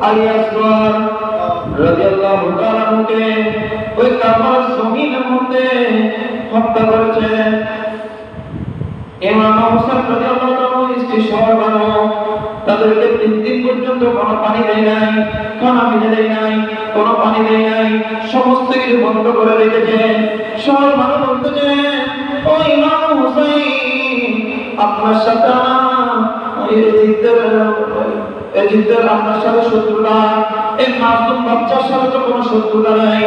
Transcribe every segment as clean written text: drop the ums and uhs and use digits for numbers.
আলী আসগর রাদিয়াল্লাহু তাআলা আনহুকে ওই কারবালার জমিনের মধ্যে হত্যা করেছে। ইমাম হুসাইন রাদিয়াল্লাহু তাআলা ইস্তিশহর বানো তাদেরকে 3 দিন পর্যন্ত কোনো পানি দেয় নাই, খানা পিনা দেয় নাই, কোনো পানি দেয় নাই, সমস্ত কিছু বন্ধ করে রেখেছে। শহর মানুষ বলতেছে, ও ইমাম হুসাইন, আপনার সাথে এজিদের আপনার সাথে শত্রুতা, এই মাসুম বাচ্চার সাথে তো কোনো শত্রুতা নাই।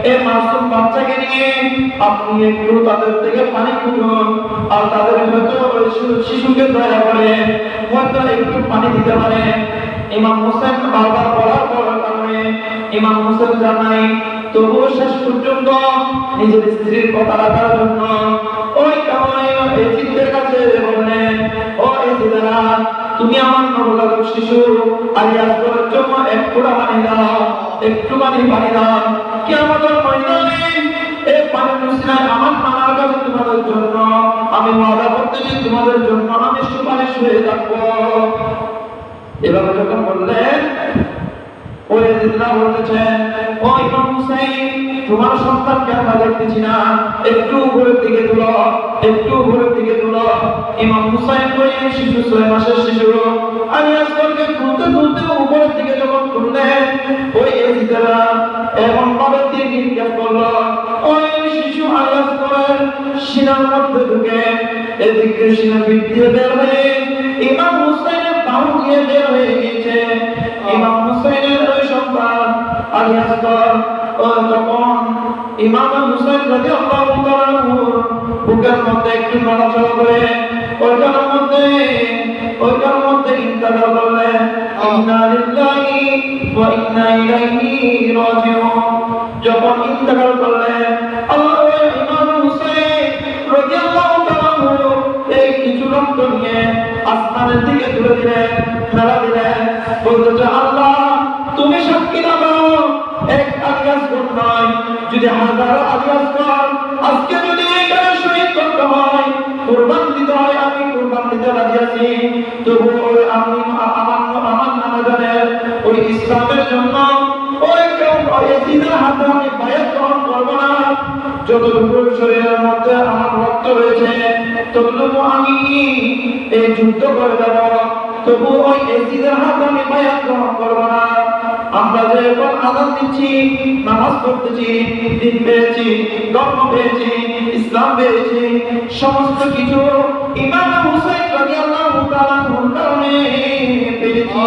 এই মাসুম বাচ্চাকে নিয়ে আপনি একটু তাদের থেকে পানি খুঁজুন, আর তাদের হয়তো শিশুকে দয়া করে হয়তো একটু পানি দিতে পারে। ইমাম হোসেন বারবার বলার কারণে ইমাম হোসেন জানাই, তবুও শেষ পর্যন্ত নিজের স্ত্রীর কথা রাখার জন্য ওই এজিদের কাছে বললেন, ও এজিদেরা, তুমি আমার নবজাতক শিশু আলী আসগরের জন্য এক ফোঁটা পানি দাও, একটুখানি পানি দাও। কিয়ামতের ময়দানে এই পানির উসিলায় আমার নানার কাছে তোমাদের জন্য আমি ওয়াদা করতেছি, তোমাদের জন্য আমি সুপারিশ হয়ে থাকবো। এভাবে যখন বললেন, ওই এজিদরা বলতেছেন, ও ইমাম হুসাইন, তোমার সন্তানকে আমরা দেখতেছি না, একটু উপরের দিকে তুলো, একটু উপরের দিকে তুলো। ইমাম হুসাইন ওই শিশু 6 মাসের শিশু আলী আসগরকে তুলতে তুলতে উপরের দিকে যখন তুললেন, ওই এজিদরা এমন ভাবে দিয়ে নিক্ষেপ করলো, ওই শিশু আলী আসগরের সিনার মধ্যে ঢুকে এদিকে সিনা পিঠ দিয়ে বের হয়ে ইমাম হুসাইনের বাহু দিয়ে বের হয়ে গেছে। ইমাম হুসাইনের ওই সন্তান আলী আসগর যখন ইমাম হুসাইন রাদিয়াল্লাহু তাআলা আনহুর বুকের মধ্যে একটু নড়াচড়া করে ওইটার মধ্যে ইন্তেকাল করলেন। ইন্না লিল্লাহি ওয়া ইন্না ইলাইহি রাজিউন। যখন ইন্তেকাল করলেন, আল্লাহ ইমাম হুসাইন রাদিয়াল্লাহু তাআলা আনহু এই কিছু রক্ত নিয়ে আসমানের দিকে তুলে দিলেন, ফেলা দিলেন, বলতে, আল্লাহ তুমি সাক্ষী দাও, এক আলী আসগর নয়, যদি হাজারো আলী আসগর আজকে যদি এখানে শহীদ করতে হয়, কুরবান দিতে হয়, আমি কুরবান দিতে রাজি আছি। তবু আমি আমার নামাজানের ওই ইসলামের জন্য ওই এজিদের হাতে আমি বায়াত গ্রহণ করবো না। যতটুকু শরীরের মধ্যে আমার রক্ত রয়েছে ততটুকু আমি এই যুদ্ধ করে দেব, তবু ওই এজিদের হাতে আমি বায়াত গ্রহণ করবো না। আমরা যে এখন আযান দিচ্ছি, নামাজ পড়তেছি, দিন পেয়েছি, ধর্ম পেয়েছি, ইসলাম পেয়েছি, সমস্ত কিছু ইমাম হুসাইন রাদিয়াল্লাহু তাআলা আনহুর কারণে পেয়েছি।